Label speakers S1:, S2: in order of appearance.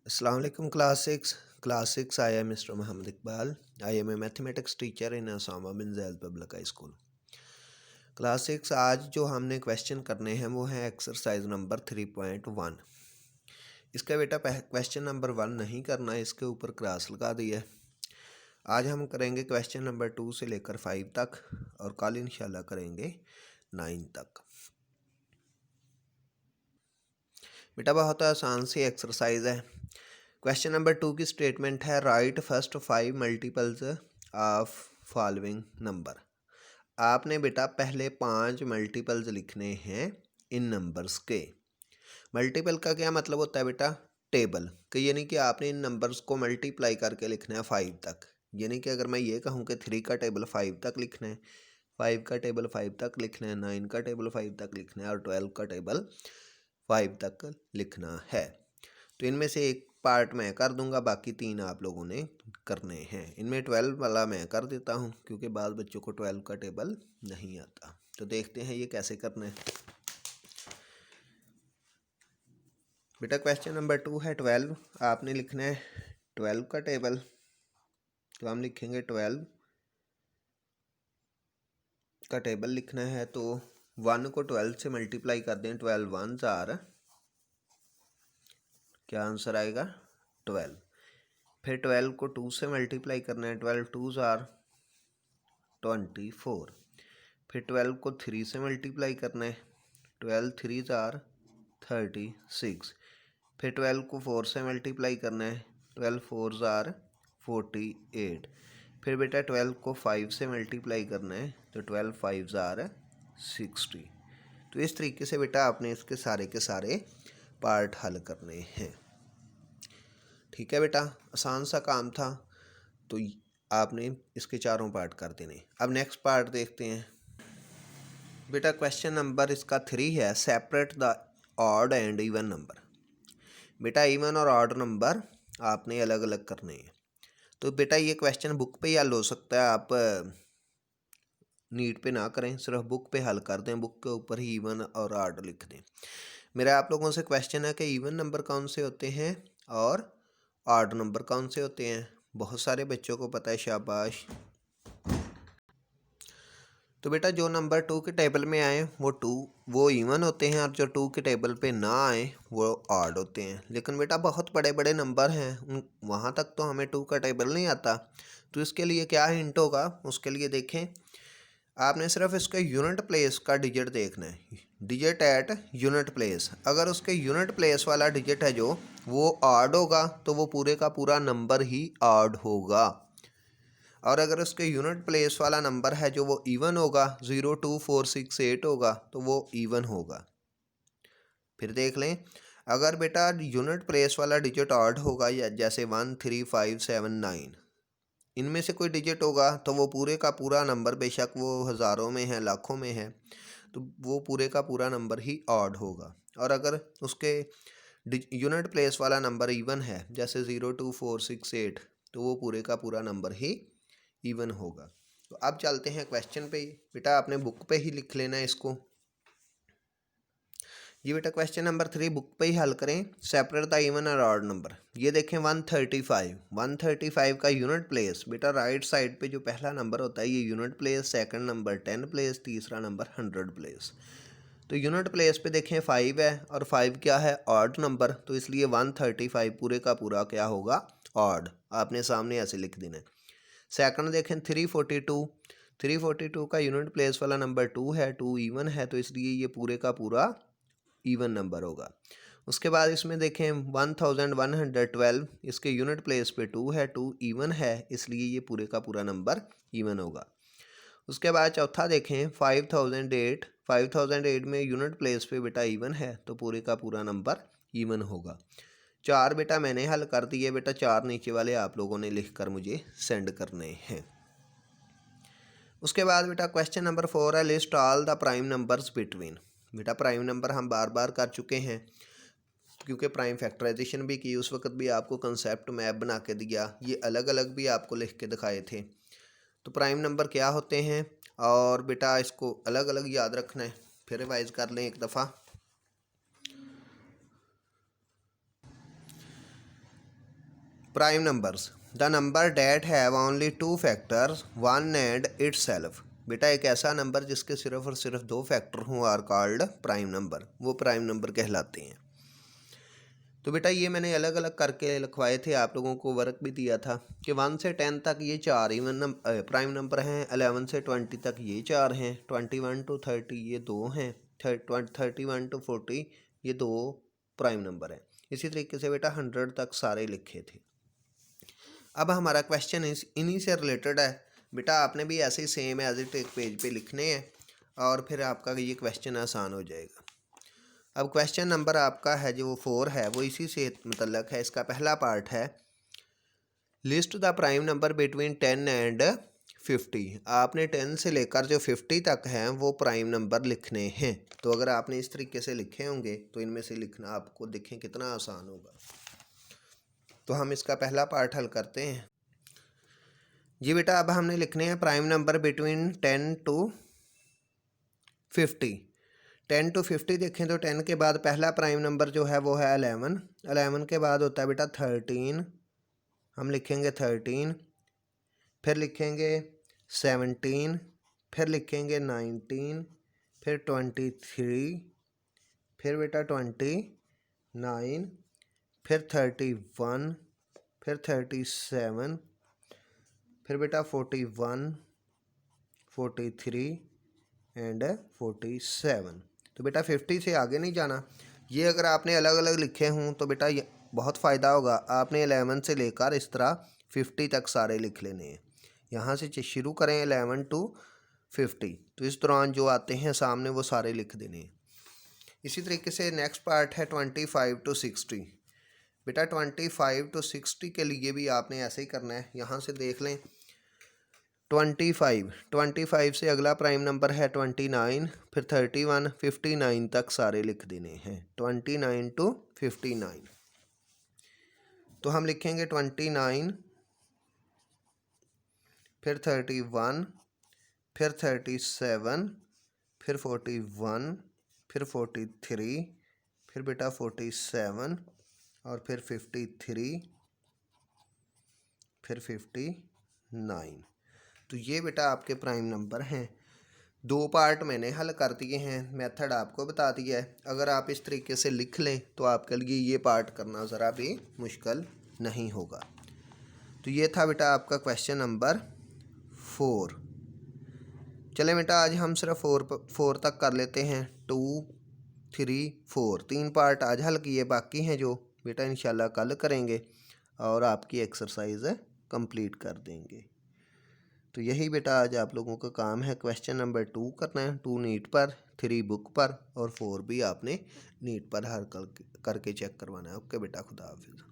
S1: Assalamu alaikum class 6 I am Mr. Muhammad Iqbal. I am a mathematics teacher in Osama bin Zayed Public High School. Class 6 आज जो हमने question करने हैं वो है exercise number 3.1। इसका बेटा क्वेश्चन नंबर 1 नहीं करना है, इसके ऊपर क्रॉस लगा दिया है। आज हम करेंगे क्वेश्चन नंबर 2 से लेकर 5 तक और कल इंशाल्लाह करेंगे 9 तक। बेटा बहुत आसान सी एक्सरसाइज है। क्वेश्चन नंबर 2 की स्टेटमेंट है right first 5 multiples of following number. आपने बेटा पहले 5 मल्टीपल्स लिखने हैं इन नंबर्स के। मल्टीपल का क्या मतलब होता है बेटा? टेबल कि यानी कि आपने इन नंबर्स को मल्टीप्लाई करके लिखना है 5 तक। यानी कि अगर मैं ये कहूँ कि 3 का टेबल 5 तक लिखना है, 5 का टेबल 5 तक लिखना है, 9 का टेबल 5 तक लिखना है और 12 का टेबल 5 तक लिखना है। तो इनमें से एक पार्ट मैं कर दूंगा, बाकी 3 आप लोगों ने करने हैं। इनमें 12 वाला मैं कर देता हूं क्योंकि बाद बच्चों को 12 का टेबल नहीं आता। तो देखते हैं ये कैसे करना है। बेटा क्वेश्चन नंबर 2 है 12। आपने लिखना है 12 का टेबल, तो हम लिखेंगे 12 का टेबल लिखना है। तो 1 को 12 से मल्टीप्लाई कर दें, 12 1 जार, क्या आंसर आएगा 12। फिर 12 को 2 से मल्टीप्लाई करना है, 12 2 जार 24। फिर 12 को 3 से मल्टीप्लाई करना है, 12 3 जार 36। फिर 12 को 4 से मल्टीप्लाई करना है, 12 4 जार 48। फिर बेटा 12 को 5 से मल्टीप्लाई करना है, तो 12 5 जार 60। तो इस तरीके से बेटा आपने इसके सारे के सारे पार्ट हल करने हैं। ठीक है बेटा, आसान सा काम था। तो आपने इसके चारों पार्ट कर देने। अब नेक्स्ट पार्ट देखते हैं। बेटा क्वेश्चन नंबर इसका 3 है separate the odd and even number. बेटा इवन और ऑड नंबर आपने अलग अलग करने हैं। तो बेटा ये क्वेश्चन बुक पे ही हल हो सकता है, आप नीट पे ना करें, सिर्फ बुक पे हल कर दें, बुक के ऊपर ही इवन और ऑड लिख दें। मेरा आप लोगों से क्वेश्चन है कि इवन नंबर कौन से होते हैं और ऑड नंबर कौन से होते हैं। बहुत सारे बच्चों को पता है, शाबाश। तो बेटा जो नंबर 2 के टेबल में आए वो इवन होते हैं और जो 2 के टेबल पे ना आए वो ऑड होते हैं। लेकिन बेटा बहुत बड़े बड़े नंबर हैं, वहाँ तक तो हमें 2 का टेबल नहीं आता। तो इसके लिए क्या हिंट होगा, उसके लिए देखें, आपने सिर्फ इसके यूनिट प्लेस का डिजिट देखना है, डिजिट एट यूनिट प्लेस। अगर उसके यूनिट प्लेस वाला डिजिट है जो वो ऑड होगा तो वो पूरे का पूरा नंबर ही ऑड होगा। और अगर उसके यूनिट प्लेस वाला नंबर है जो वो इवन होगा, 0 2 4 6 8 होगा, तो वो इवन होगा। फिर देख लें, अगर बेटा यूनिट प्लेस वाला डिजिट ऑड होगा, या जैसे 1 3 5 7 9, इनमें से कोई डिजिट होगा तो वो पूरे का पूरा नंबर, बेशक वो हज़ारों में है लाखों में है, तो वो पूरे का पूरा नंबर ही ऑड होगा। और अगर उसके यूनिट प्लेस वाला नंबर इवन है, जैसे 0 2 4 6 8, तो वो पूरे का पूरा नंबर ही इवन होगा। तो अब चलते हैं क्वेश्चन पे। बेटा आपने बुक पे ही लिख लेना है इसको। ये बेटा क्वेश्चन नंबर 3 बुक पे ही हल करें। सेपरेट द इवन और ऑड नंबर। ये देखें 135 का यूनिट प्लेस। बेटा राइट साइड पे जो पहला नंबर होता है ये unit place, second number 10 place, तीसरा नंबर 100 प्लेस। तो यूनिट प्लेस पे देखें 5 है और 5 क्या है, ऑड नंबर, तो इसलिए 135 पूरे का पूरा क्या होगा, ऑड। आपने सामने ऐसे लिख देना है। सेकंड देखें 342 का यूनिट प्लेस वाला नंबर 2 है, 2 इवन है, तो इसलिए ये पूरे का पूरा इवन नंबर होगा। उसके बाद इसमें देखें 1112, इसके यूनिट प्लेस पे 2 है, 2 इवन है, इसलिए ये पूरे का पूरा नंबर इवन होगा। उसके बाद चौथा देखें 5008 में यूनिट प्लेस पे बेटा इवन है, तो पूरे का पूरा नंबर इवन होगा। 4 बेटा मैंने हल कर दिए। बेटा 4 नीचे वाले आप लोगों ने लिख कर मुझे सेंड करने हैं। उसके बाद बेटा क्वेश्चन नंबर 4 है list all the prime numbers between. बेटा प्राइम नंबर हम बार बार कर चुके हैं क्योंकि प्राइम फैक्टराइजेशन भी की, उस वक्त भी आपको कंसेप्ट मैप बना के दिया, ये अलग अलग भी आपको लिख के दिखाए थे। तो प्राइम नंबर क्या होते हैं और बेटा इसको अलग अलग याद रखना है। फिर रिवाइज कर लें एक दफ़ा। Prime numbers, the number that have only 2 factors 1 and it's self. बेटा एक ऐसा नंबर जिसके सिर्फ और सिर्फ 2 फैक्टर हों आर कॉल्ड प्राइम नंबर, वो प्राइम नंबर कहलाते हैं। तो बेटा ये मैंने अलग अलग करके लिखवाए थे, आप लोगों को वर्क भी दिया था कि 1 से 10 तक ये 4 इवन प्राइम नंबर हैं, 11 से 20 तक ये 4 हैं, 21 to 30 ये 2 हैं, 31 to 40 ये 2 प्राइम नंबर हैं। इसी तरीके से बेटा 100 तक सारे लिखे थे। अब हमारा क्वेश्चन इन्हीं से रिलेटेड है बेटा, आपने भी ऐसे ही सेम एज इट एक पेज पे लिखने हैं और फिर आपका ये क्वेश्चन आसान हो जाएगा। अब क्वेश्चन नंबर आपका है जो 4 है वो इसी से मुतल्लक है। इसका पहला पार्ट है list the prime number between 10 and 50। आपने 10 से लेकर जो 50 तक हैं वो प्राइम नंबर लिखने हैं। तो अगर आपने इस तरीके से लिखे होंगे तो इनमें से लिखना आपको देखें कितना आसान होगा। तो हम इसका पहला पार्ट हल करते हैं जी बेटा। अब हमने लिखने हैं prime number between 10 to 50। 10 to 50 देखें तो 10 के बाद पहला प्राइम नंबर जो है वो है 11। 11 के बाद होता है बेटा 13, हम लिखेंगे 13, फिर लिखेंगे 17, फिर लिखेंगे 19, फिर 23, फिर बेटा 29, फिर 31, फिर 37, फिर बेटा 41, 43 एंड 47। तो बेटा 50 से आगे नहीं जाना। ये अगर आपने अलग अलग लिखे हों तो बेटा ये बहुत फ़ायदा होगा। आपने 11 से लेकर इस तरह 50 तक सारे लिख लेने हैं। यहाँ से शुरू करें 11 to 50, तो इस दौरान जो आते हैं सामने वो सारे लिख देने हैं। इसी तरीके से नेक्स्ट पार्ट है 25 to 60। बेटा 25 to 60 के लिए भी आपने ऐसे ही करना है। यहाँ से देख लें 25 से अगला प्राइम नंबर है 29, फिर 31, 59 तक सारे लिख देने हैं। 29 to 59। तो हम लिखेंगे 29, फिर 31, फिर 37, फिर 41, फिर 43, फिर बेटा 47 और फिर 53, फिर 59। तो ये बेटा आपके प्राइम नंबर हैं। 2 पार्ट मैंने हल कर दिए हैं, मेथड आपको बता दिया है। अगर आप इस तरीके से लिख लें तो आपके लिए ये पार्ट करना ज़रा भी मुश्किल नहीं होगा। तो ये था बेटा आपका क्वेश्चन नंबर 4। चले बेटा आज हम सिर्फ 4 तक कर लेते हैं। 2, 3, 4 3 पार्ट आज हल किए, बाकी हैं जो बेटा इंशाल्लाह कल करेंगे और आपकी एक्सरसाइज कंप्लीट कर देंगे। तो यही बेटा आज आप लोगों का काम है। क्वेश्चन नंबर 2 करना है, 2 नीट पर, 3 बुक पर और 4 भी आपने नीट पर हर करके चेक करवाना है। ओके बेटा, खुदा हाफिज़।